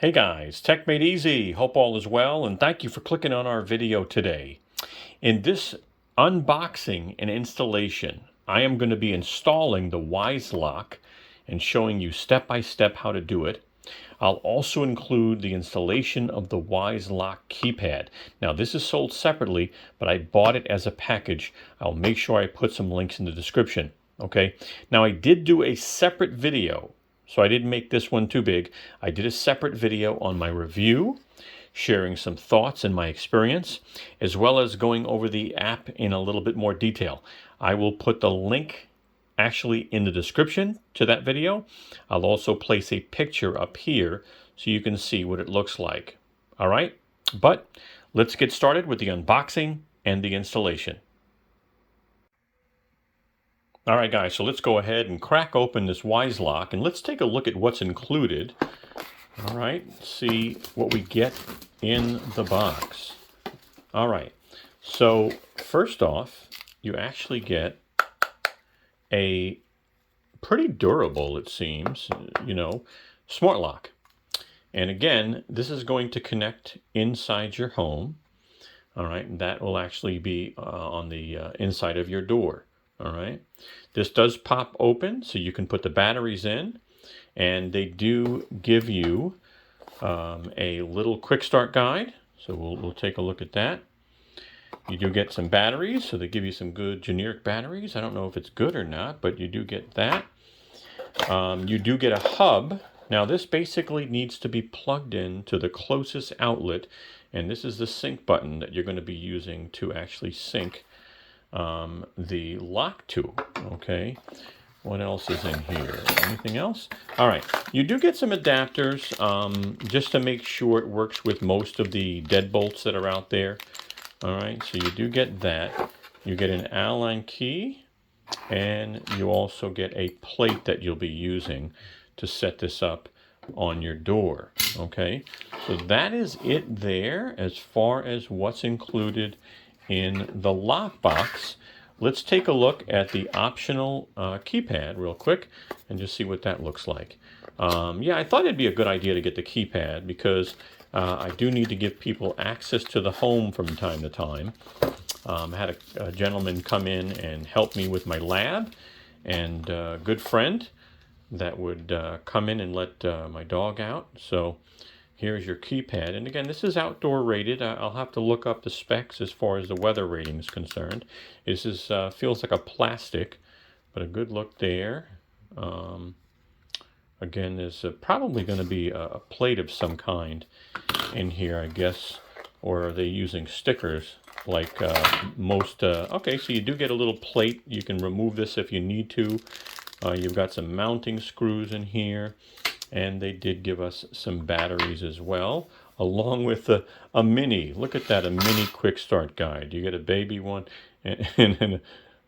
Hey guys, Tech Made Easy. Hope all is well, and thank you for clicking on our video today. In this unboxing and installation, I am going to be installing the Wyze Lock and showing you step by step how to do it. I'll also include the installation of the Wyze Lock Keypad. Now this is sold separately, but I bought it as a package. I'll make sure I put some links in the description. Okay. Now I did do a separate video, so I didn't make this one too big. I did a separate video on my review, sharing some thoughts and my experience, as well as going over the app in a little bit more detail. I will put the link actually in the description to that video. I'll also place a picture up here so you can see what it looks like. All right, but let's get started with the unboxing and the installation. All right, guys, so let's go ahead and crack open this Wyze Lock and let's take a look at what's included. All right, see what we get in the box. All right, so first off, you actually get a pretty durable, it seems, smart lock. And again, this is going to connect inside your home. All right, that will actually be on the inside of your door. All right, this does pop open so you can put the batteries in, and they do give you a little quick start guide. So we'll take a look at that. You do get some batteries, so they give you some good generic batteries. I don't know if it's good or not, but you do get that. You do get a hub. Now this basically needs to be plugged in to the closest outlet, and this is the sync button that you're going to be using to actually sync the lock to. Okay, what else is in here? Anything else? All right, you do get some adapters just to make sure it works with most of the deadbolts that are out there. All right, so you do get that. You get an Allen key, and you also get a plate that you'll be using to set this up on your door. Okay, so that is it there as far as what's included in the lock box. Let's take a look at the optional keypad real quick and just see what that looks like. Yeah, I thought it'd be a good idea to get the keypad because I do need to give people access to the home from time to time. I had a gentleman come in and help me with my lab, and a good friend that would come in and let my dog out. So here's your keypad. And again, this is outdoor rated. I'll have to look up the specs as far as the weather rating is concerned. This is feels like a plastic, but a good look there. Again, there's probably going to be a plate of some kind in here, I guess. Or are they using stickers like most? Okay, so you do get a little plate. You can remove this if you need to. You've got some mounting screws in here. And they did give us some batteries as well, along with a mini. Look at that, a mini quick start guide. You get a baby one and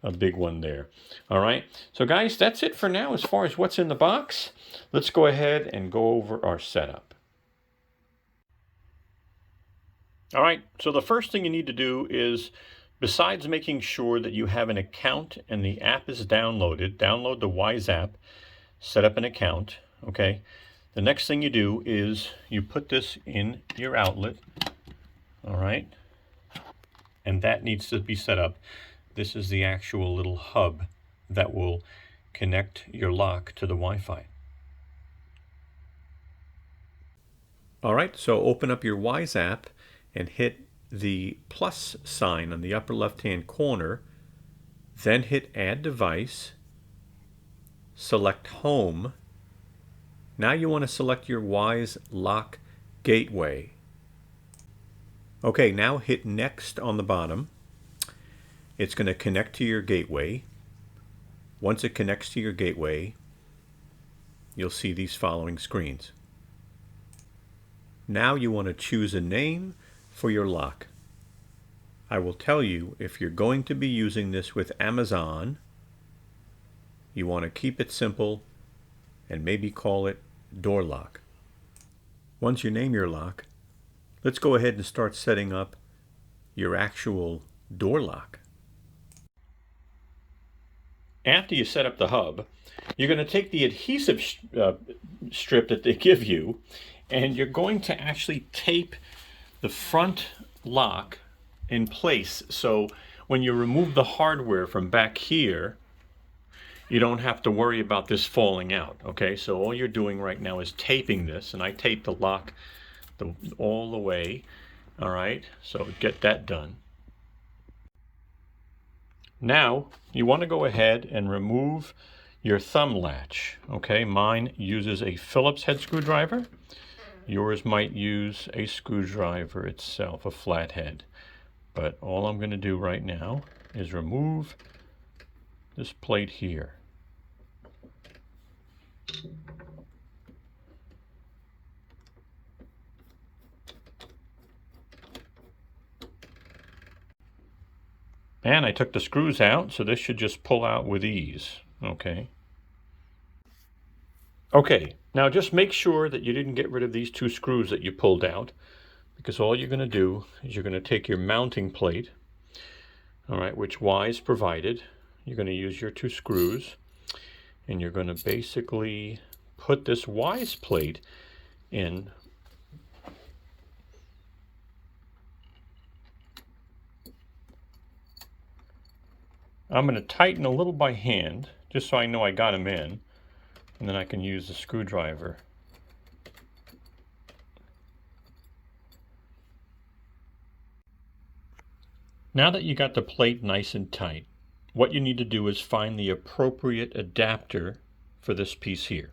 a big one there. All right, so guys, that's it for now as far as what's in the box. Let's go ahead and go over our setup. All right, so the first thing you need to do is, besides making sure that you have an account and the app is downloaded, download the Wyze app, set up an account. Okay, the next thing you do is you put this in your outlet. All right, and that needs to be set up. This is the actual little hub that will connect your lock to the Wi-Fi. All right, so open up your Wyze app and hit the plus sign on the upper left-hand corner, then hit Add Device, select Home. Now you want to select your Wyze Lock Gateway. Okay, now hit Next on the bottom. It's going to connect to your gateway. Once it connects to your gateway, you'll see these following screens. Now you want to choose a name for your lock. I will tell you, if you're going to be using this with Amazon, you want to keep it simple and maybe call it door lock. Once you name your lock, let's go ahead and start setting up your actual door lock. After you set up the hub, you're going to take the adhesive strip that they give you and you're going to actually tape the front lock in place. So when you remove the hardware from back here, you don't have to worry about this falling out. Okay, so all you're doing right now is taping this, and I taped the lock all the way. All right, so get that done. Now you want to go ahead and remove your thumb latch. Okay, mine uses a Phillips head screwdriver. Yours might use a screwdriver itself, a flathead. But all I'm going to do right now is remove this plate here. And I took the screws out, so this should just pull out with ease. Okay. Okay, now just make sure that you didn't get rid of these two screws that you pulled out, because all you're going to do is you're going to take your mounting plate, all right, which Wyze provided. You're going to use your two screws, and you're going to basically put this Wyze plate in. I'm going to tighten a little by hand, just so I know I got them in, and then I can use the screwdriver. Now that you got the plate nice and tight, what you need to do is find the appropriate adapter for this piece here.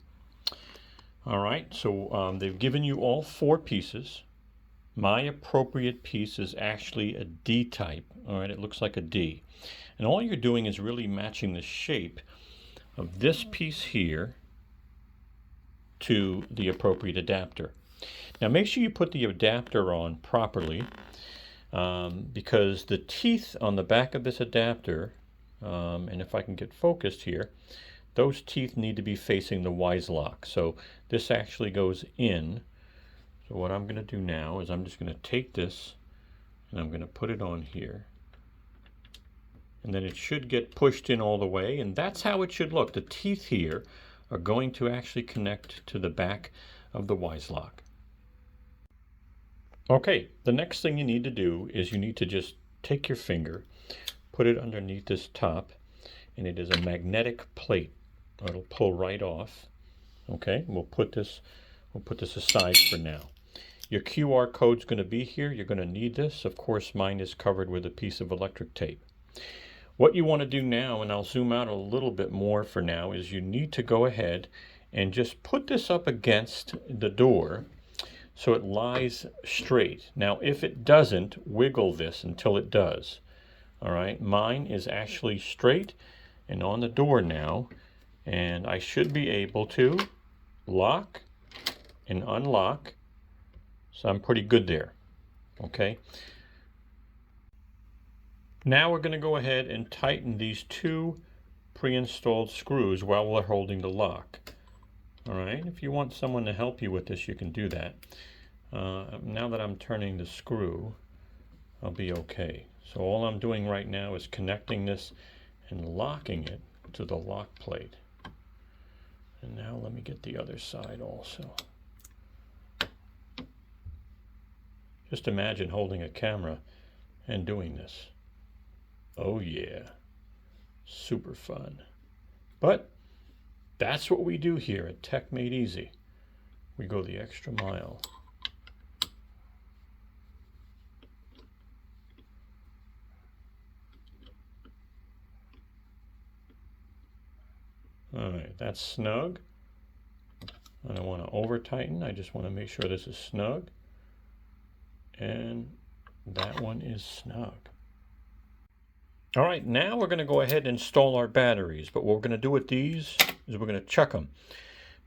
All right, so they've given you all 4 pieces. My appropriate piece is actually a D type. All right, it looks like a D. And all you're doing is really matching the shape of this piece here to the appropriate adapter. Now make sure you put the adapter on properly, because the teeth on the back of this adapter, and if I can get focused here, those teeth need to be facing the Wyze lock. So this actually goes in. So what I'm going to do now is I'm just going to take this and I'm going to put it on here. And then it should get pushed in all the way, and that's how it should look. The teeth here are going to actually connect to the back of the Wyze lock. Okay, the next thing you need to do is you need to just take your finger, put it underneath this top, and it is a magnetic plate. It'll pull right off. Okay, we'll put this aside for now. Your QR code's going to be here. You're going to need this. Of course, mine is covered with a piece of electric tape. What you want to do now, and I'll zoom out a little bit more for now, is you need to go ahead and just put this up against the door so it lies straight. Now, if it doesn't, wiggle this until it does. All right, mine is actually straight and on the door now, and I should be able to lock and unlock. So I'm pretty good there. Okay. Now we're going to go ahead and tighten these 2 pre-installed screws while we're holding the lock. All right, if you want someone to help you with this, you can do that. Now that I'm turning the screw, I'll be okay. So all I'm doing right now is connecting this and locking it to the lock plate. And now let me get the other side also. Just imagine holding a camera and doing this. Oh yeah, super fun. But that's what we do here at Tech Made Easy. We go the extra mile. All right, that's snug. I don't want to over tighten. I just want to make sure this is snug. And that one is snug. All right, now we're going to go ahead and install our batteries. But what we're going to do with these is we're going to chuck them,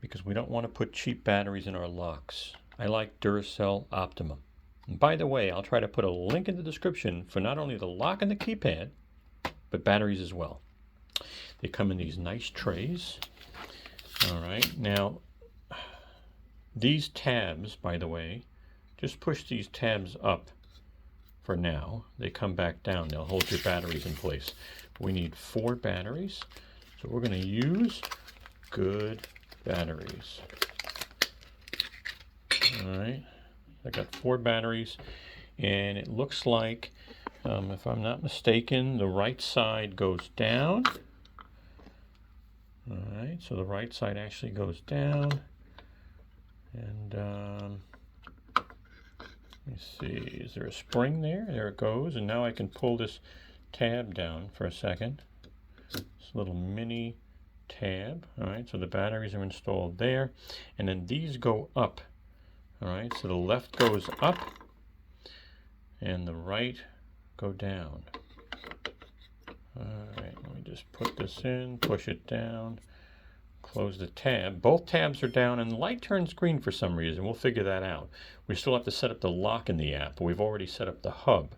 because we don't want to put cheap batteries in our locks. I like Duracell Optimum. And by the way, I'll try to put a link in the description for not only the lock and the keypad, but batteries as well. They come in these nice trays. All right, now these tabs, by the way, just push these tabs up. For now, they come back down. They'll hold your batteries in place. We need 4 batteries, so we're going to use good batteries. All right, I got 4 batteries, and it looks like, if I'm not mistaken, the right side goes down. All right, so the right side actually goes down, and let me see, is there a spring there? There it goes, and now I can pull this tab down for a second. This little mini tab. All right, so the batteries are installed there, and then these go up. All right, so the left goes up and the right go down. All right, let me just put this in, push it down, close the tab. Both tabs are down and the light turns green for some reason. We'll figure that out. We still have to set up the lock in the app, but we've already set up the hub.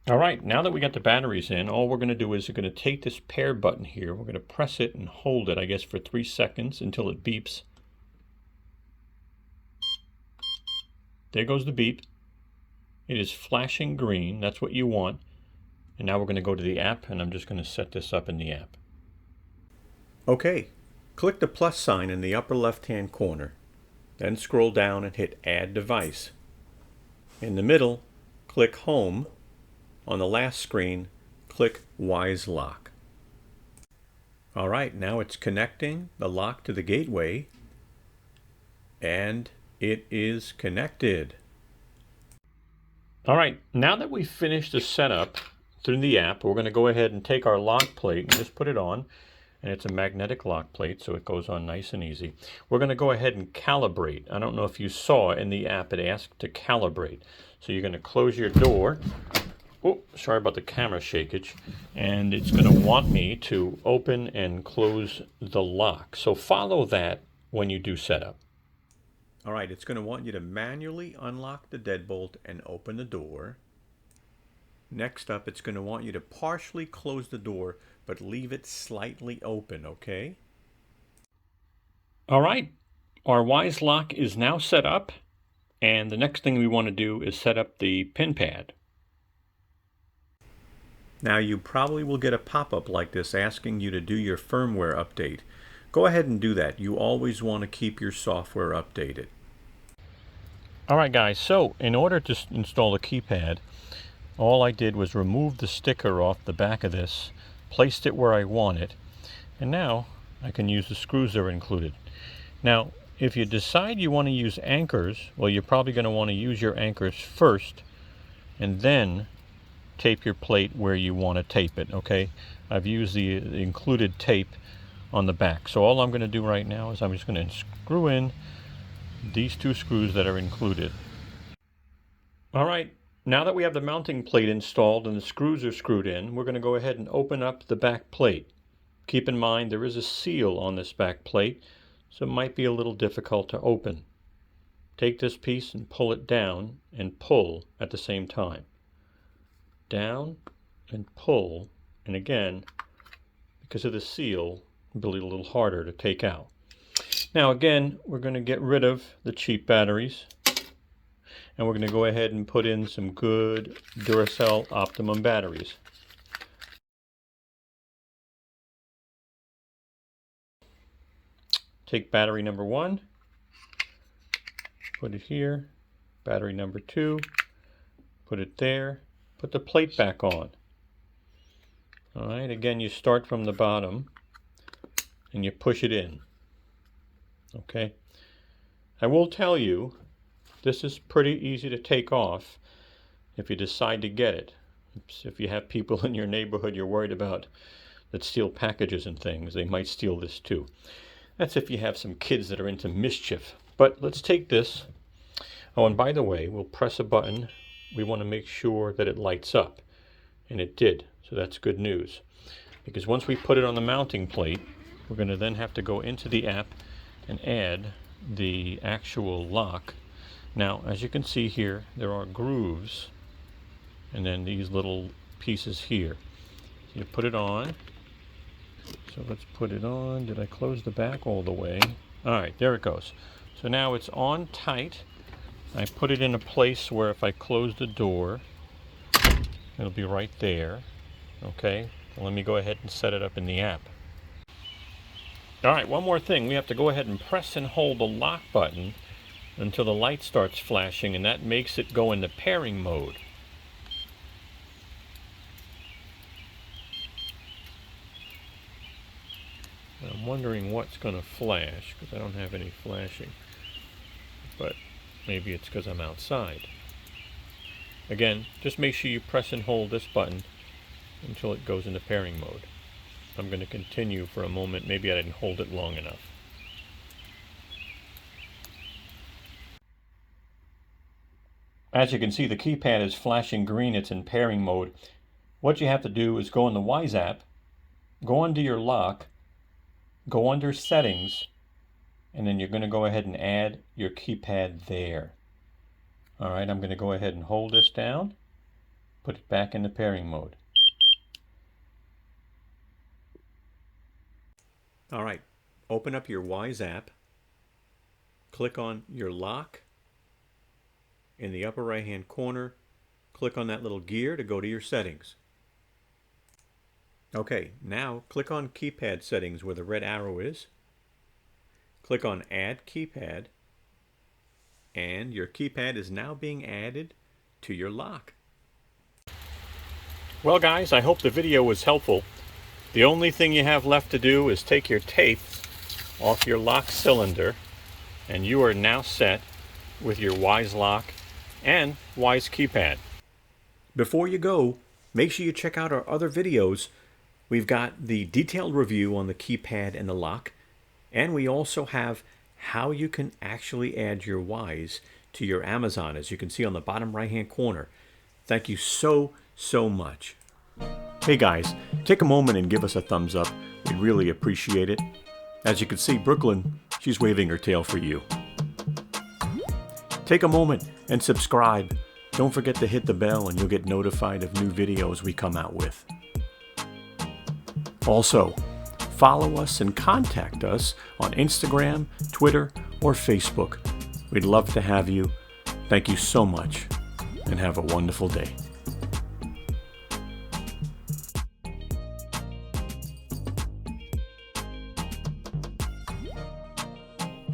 All right, now that we got the batteries in, all we're going to do is we're going to take this pair button here. We're going to press it and hold it, I guess, for 3 seconds until it beeps. There goes the beep. It is flashing green. That's what you want. And now we're going to go to the app, and I'm just going to set this up in the app. Okay, click the plus sign in the upper left-hand corner. Then scroll down and hit Add Device. In the middle, click Home. On the last screen, click Wyze Lock. All right, now it's connecting the lock to the gateway, and it is connected. All right, now that we've finished the setup through the app, we're going to go ahead and take our lock plate and just put it on. And it's a magnetic lock plate, so it goes on nice and easy. We're going to go ahead and calibrate. I don't know if you saw in the app it asked to calibrate. So you're going to close your door. Oh, sorry about the camera shakeage. And it's going to want me to open and close the lock. So follow that when you do setup. All right, it's going to want you to manually unlock the deadbolt and open the door. Next up, it's going to want you to partially close the door, but leave it slightly open, okay? All right, our Wyze Lock is now set up, and the next thing we want to do is set up the pin pad. Now you probably will get a pop-up like this asking you to do your firmware update. Go ahead and do that. You always want to keep your software updated. All right guys, so in order to install the keypad, all I did was remove the sticker off the back of this, placed it where I want it, and now I can use the screws that are included. Now, if you decide you want to use anchors, well, you're probably going to want to use your anchors first, and then tape your plate where you want to tape it, okay? I've used the included tape on the back. So all I'm going to do right now is I'm just going to screw in these 2 screws that are included. All right, now that we have the mounting plate installed and the screws are screwed in, we're going to go ahead and open up the back plate. Keep in mind there is a seal on this back plate, so it might be a little difficult to open. Take this piece and pull it down and pull at the same time. Down and pull, and again, because of the seal, it'll be a little harder to take out. Now again, we're going to get rid of the cheap batteries, and we're going to go ahead and put in some good Duracell Optimum batteries. Take battery number 1, put it here, battery number 2, put it there, put the plate back on. All right, again, you start from the bottom and you push it in. Okay, I will tell you, this is pretty easy to take off if you decide to get it. If you have people in your neighborhood you're worried about that steal packages and things, they might steal this too. That's if you have some kids that are into mischief. But let's take this. Oh, and by the way, we'll press a button. We want to make sure that it lights up. And it did, so that's good news. Because once we put it on the mounting plate, we're going to then have to go into the app and add the actual lock. Now, as you can see here, there are grooves, and then these little pieces here. So you put it on. So let's put it on. Did I close the back all the way? All right, there it goes. So now it's on tight. I put it in a place where if I close the door, it'll be right there. Okay, so let me go ahead and set it up in the app. All right, one more thing. We have to go ahead and press and hold the lock button until the light starts flashing, and that makes it go into pairing mode. I'm wondering what's going to flash, because I don't have any flashing. But maybe it's because I'm outside. Again, just make sure you press and hold this button until it goes into pairing mode. I'm going to continue for a moment. Maybe I didn't hold it long enough. As you can see, the keypad is flashing green. It's in pairing mode. What you have to do is go in the Wyze app, go under your lock, go under settings, and then you're going to go ahead and add your keypad there. All right, I'm going to go ahead and hold this down, put it back into pairing mode. All right, open up your Wyze app, click on your lock. In the upper right hand corner, click on that little gear to go to your settings. Okay, now click on keypad settings where the red arrow is. Click on add keypad, and your keypad is now being added to your lock. Well guys, I hope the video was helpful. The only thing you have left to do is take your tape off your lock cylinder, and you are now set with your Wyze Lock and Wyze keypad. Before you go, make sure you check out our other videos. We've got the detailed review on the keypad and the lock, and we also have how you can actually add your Wyze to your Amazon, as you can see on the bottom right hand corner. Thank you so much. Hey guys, take a moment and give us a thumbs up. We'd really appreciate it. As you can see, Brooklyn, she's waving her tail for you. Take a moment and subscribe. Don't forget to hit the bell and you'll get notified of new videos we come out with. Also, follow us and contact us on Instagram, Twitter, or Facebook. We'd love to have you. Thank you so much, and have a wonderful day.